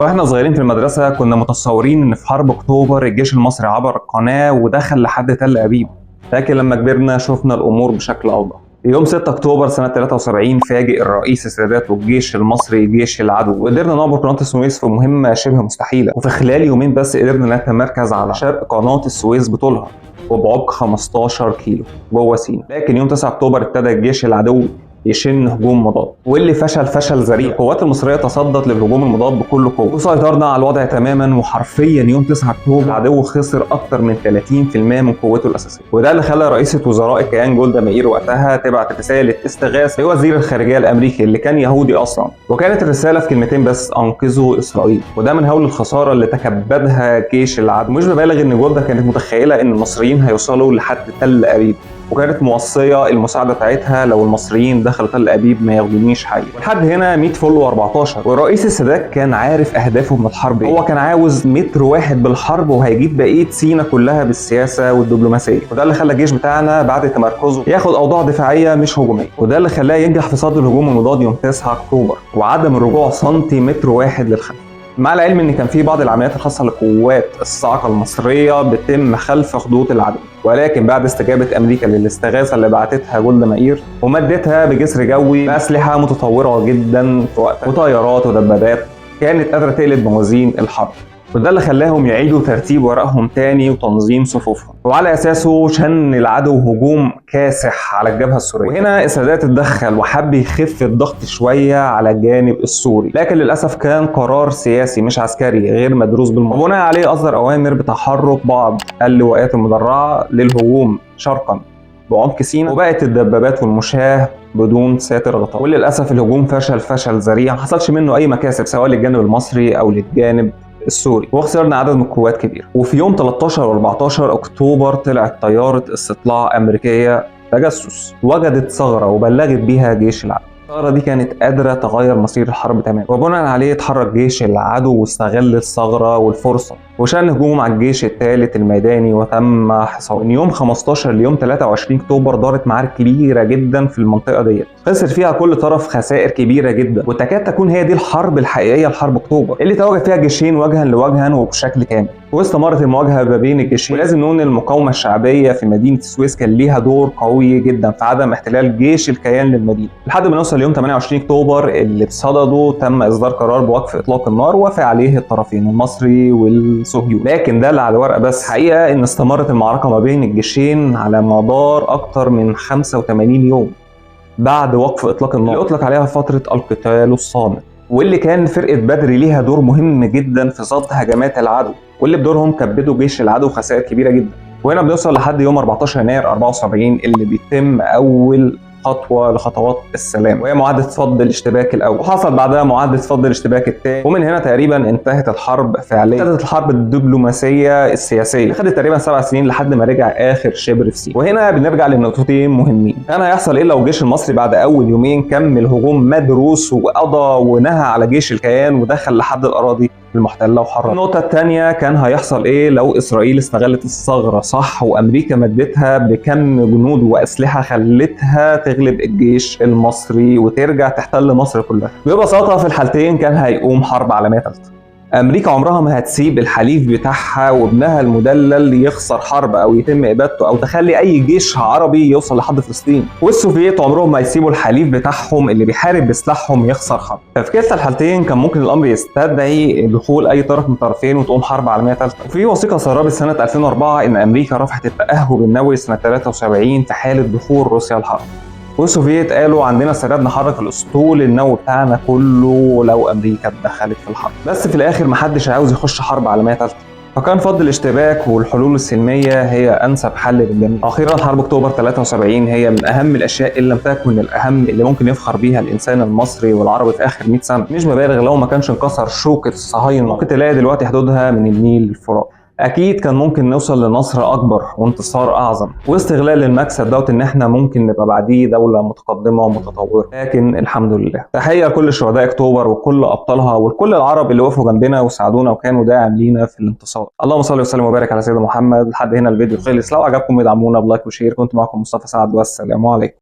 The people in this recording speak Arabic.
واحنا صغيرين في المدرسة كنا متصورين ان في حرب اكتوبر الجيش المصري عبر القناة ودخل لحد تل ابيب، لكن لما كبرنا شفنا الامور بشكل اوضح. يوم 6 اكتوبر سنة 73 فاجئ الرئيس السادات والجيش المصري جيش العدو، وقدرنا نعبر قناة السويس في مهمة شبه مستحيلة، وفي خلال يومين بس قدرنا نتمركز على شرق قناة السويس بطولها وبعمق 15 كيلو جوه سيناء. لكن يوم 9 اكتوبر ابتدى الجيش العدو يشن هجوم مضاد، واللي فشل ذريع. القوات المصريه تصدت للهجوم المضاد بكل قوه وسيطرنا على الوضع تماما، وحرفيا يوم 9 اكتوبر العدو خسر اكثر من 30% من قوته الاساسيه، وده اللي خلى رئيسه وزراء الكيان جولدا مائير وقتها تبعت رساله استغاثه لوزير الخارجيه الامريكي اللي كان يهودي اصلا، وكانت الرساله في كلمتين بس: انقذوا اسرائيل. وده من هول الخساره اللي تكبدها جيش العدو. مش ببالغ ان جولدا كانت متخيله ان المصريين هيوصلوا لحد تل ابيب، وكانت موصيه المساعده بتاعتها لو المصريين دخلوا تل ابيب ما ياخدونيش حي. لحد هنا 100 فل و14. والرئيس السادات كان عارف اهدافه من الحرب. هو كان عاوز متر واحد بالحرب وهيجيب بقيه سينا كلها بالسياسه والدبلوماسيه، وده اللي خلى الجيش بتاعنا بعد تمركزه ياخد اوضاع دفاعيه مش هجوميه، وده اللي خلاه ينجح في صد الهجوم المضاد يوم 9 اكتوبر وعدم الرجوع سنتيمتر واحد للخلف. مع العلم ان كان في بعض العمليات الخاصه لقوات الصاعقه المصريه بتتم خلف خطوط العدو، ولكن بعد استجابه امريكا للاستغاثه اللي بعتتها جولدا مائير ومدتها بجسر جوي باسلحه متطوره جدا في وقتها وطيارات ودبابات كانت قادره تقلب موازين الحرب، وده اللي خلاهم يعيدوا ترتيب ورقهم تاني وتنظيم صفوفهم، وعلى اساسه شن العدو هجوم كاسح على الجبهه السوريه. وهنا السادات اتدخل وحب يخف الضغط شويه على الجانب السوري، لكن للاسف كان قرار سياسي مش عسكري غير مدروس بالمره، وبناء عليه اصدر اوامر بتحرك بعض اللواءات المدرعه للهجوم شرقا بعمق سيناء، وبقت الدبابات والمشاة بدون ساتر غطاء. وللاسف الهجوم فشل ذريع، ما حصلش منه اي مكاسب سواء للجانب المصري او للجانب السوري، وخسرنا عدد من القوات كبير. وفي يوم 13 و14 اكتوبر طلعت طياره استطلاع امريكيه تجسس وجدت ثغره وبلغت بيها جيش العدو. الثغره دي كانت قادره تغير مصير الحرب تماما، وبناء عليه اتحرك جيش العدو واستغل الثغره والفرصه وشن هجوم على الجيش الثالث الميداني وتم حصاره. من يوم 15 ليوم 23 اكتوبر دارت معارك كبيره جدا في المنطقه ديت، خسر فيها كل طرف خسائر كبيره جدا، وتكاد تكون هي دي الحرب الحقيقيه لحرب اكتوبر اللي تواجه فيها جيشين وجها لوجها وبشكل كامل. واستمرت المواجهه ما بين الجيشين، ولازم نقول المقاومه الشعبيه في مدينه السويس كان ليها دور قوي جدا في عدم احتلال جيش الكيان للمدينه، لحد ما نوصل ليوم 28 اكتوبر اللي بصدده تم اصدار قرار بوقف اطلاق النار وافق عليه الطرفين المصري والصهيوني. لكن ده اللي على الورق بس، حقيقه ان استمرت المعركه ما بين الجيشين على مدار اكتر من 85 يوم بعد وقف اطلاق النار اللي اطلق عليها فتره القتال الصامت، واللي كان فرقه بدر ليها دور مهم جدا في صد هجمات العدو، واللي بدورهم كبدوا جيش العدو خسائر كبيره جدا. وهنا بنوصل لحد يوم 14 يناير 74 اللي بيتم اول خطوه لخطوات السلام، وهي معاهده فض الاشتباك الاول، وحصل بعدها معاهده فض الاشتباك الثاني، ومن هنا تقريبا انتهت الحرب فعليا. ابتدت الحرب الدبلوماسيه السياسيه، خدت تقريبا 7 سنين لحد ما رجع اخر شبر في سيناء. وهنا بنرجع لنقطتين مهمين: كان هيحصل ايه لو الجيش المصري بعد اول يومين كمل هجوم مدروس وقضى ونهى على جيش الكيان ودخل لحد الاراضي المحتله وحرر. النقطه الثانيه: كان هيحصل ايه لو اسرائيل استغلت الثغره صح وامريكا مدتها بكم جنود واسلحه خلتها تغلب الجيش المصري وترجع تحتل مصر كلها. ببساطه في الحالتين كان هيقوم حرب عالميه ثالثه. امريكا عمرها ما هتسيب الحليف بتاعها وابنها المدلل يخسر حرب او يتم ابادته او تخلي اي جيش عربي يوصل لحد فلسطين، والسوفييت عمرهم ما يسيبوا الحليف بتاعهم اللي بيحارب بسلاحهم يخسر حرب. ففي كلتا الحالتين كان ممكن الامر يستدعي دخول اي طرف من الطرفين وتقوم حرب عالميه ثالثه. وفي وثيقه سربت سنه 2004 ان امريكا رفعت التاهب النووي سنه 73 في حاله دخول روسيا الحرب، والسوفييت قالوا عندنا استعداد نحرك الاسطول النووي بتاعنا كله لو امريكا اتدخلت في الحرب. بس في الاخر محدش عاوز يخش حرب عالميه ثالثه، فكان فض الاشتباك والحلول السلميه هي انسب حل للجميع. اخيرا حرب اكتوبر 73 هي من اهم الاشياء اللي لم تكن الاهم اللي ممكن يفخر بيها الانسان المصري والعربي في اخر 100 سنه. مش مبالغ، لو ما كانش انكسر شوكه الصهاينه ممكن تلاقي دلوقتي حدودها من النيل للفرات. اكيد كان ممكن نوصل لنصر اكبر وانتصار اعظم واستغلال المكسب دوت ان احنا ممكن نبقى بعديه دوله متقدمه ومتطوره، لكن الحمد لله. تحيه لكل شهداء اكتوبر وكل ابطالها وكل العرب اللي وقفوا جنبنا وساعدونا وكانوا داعم لينا في الانتصار. اللهم صل وسلم وبارك على سيدنا محمد. لحد هنا الفيديو خلص، لو عجبكم ادعمونا بلايك وشير. كنت معكم مصطفى سعد والسلام عليكم.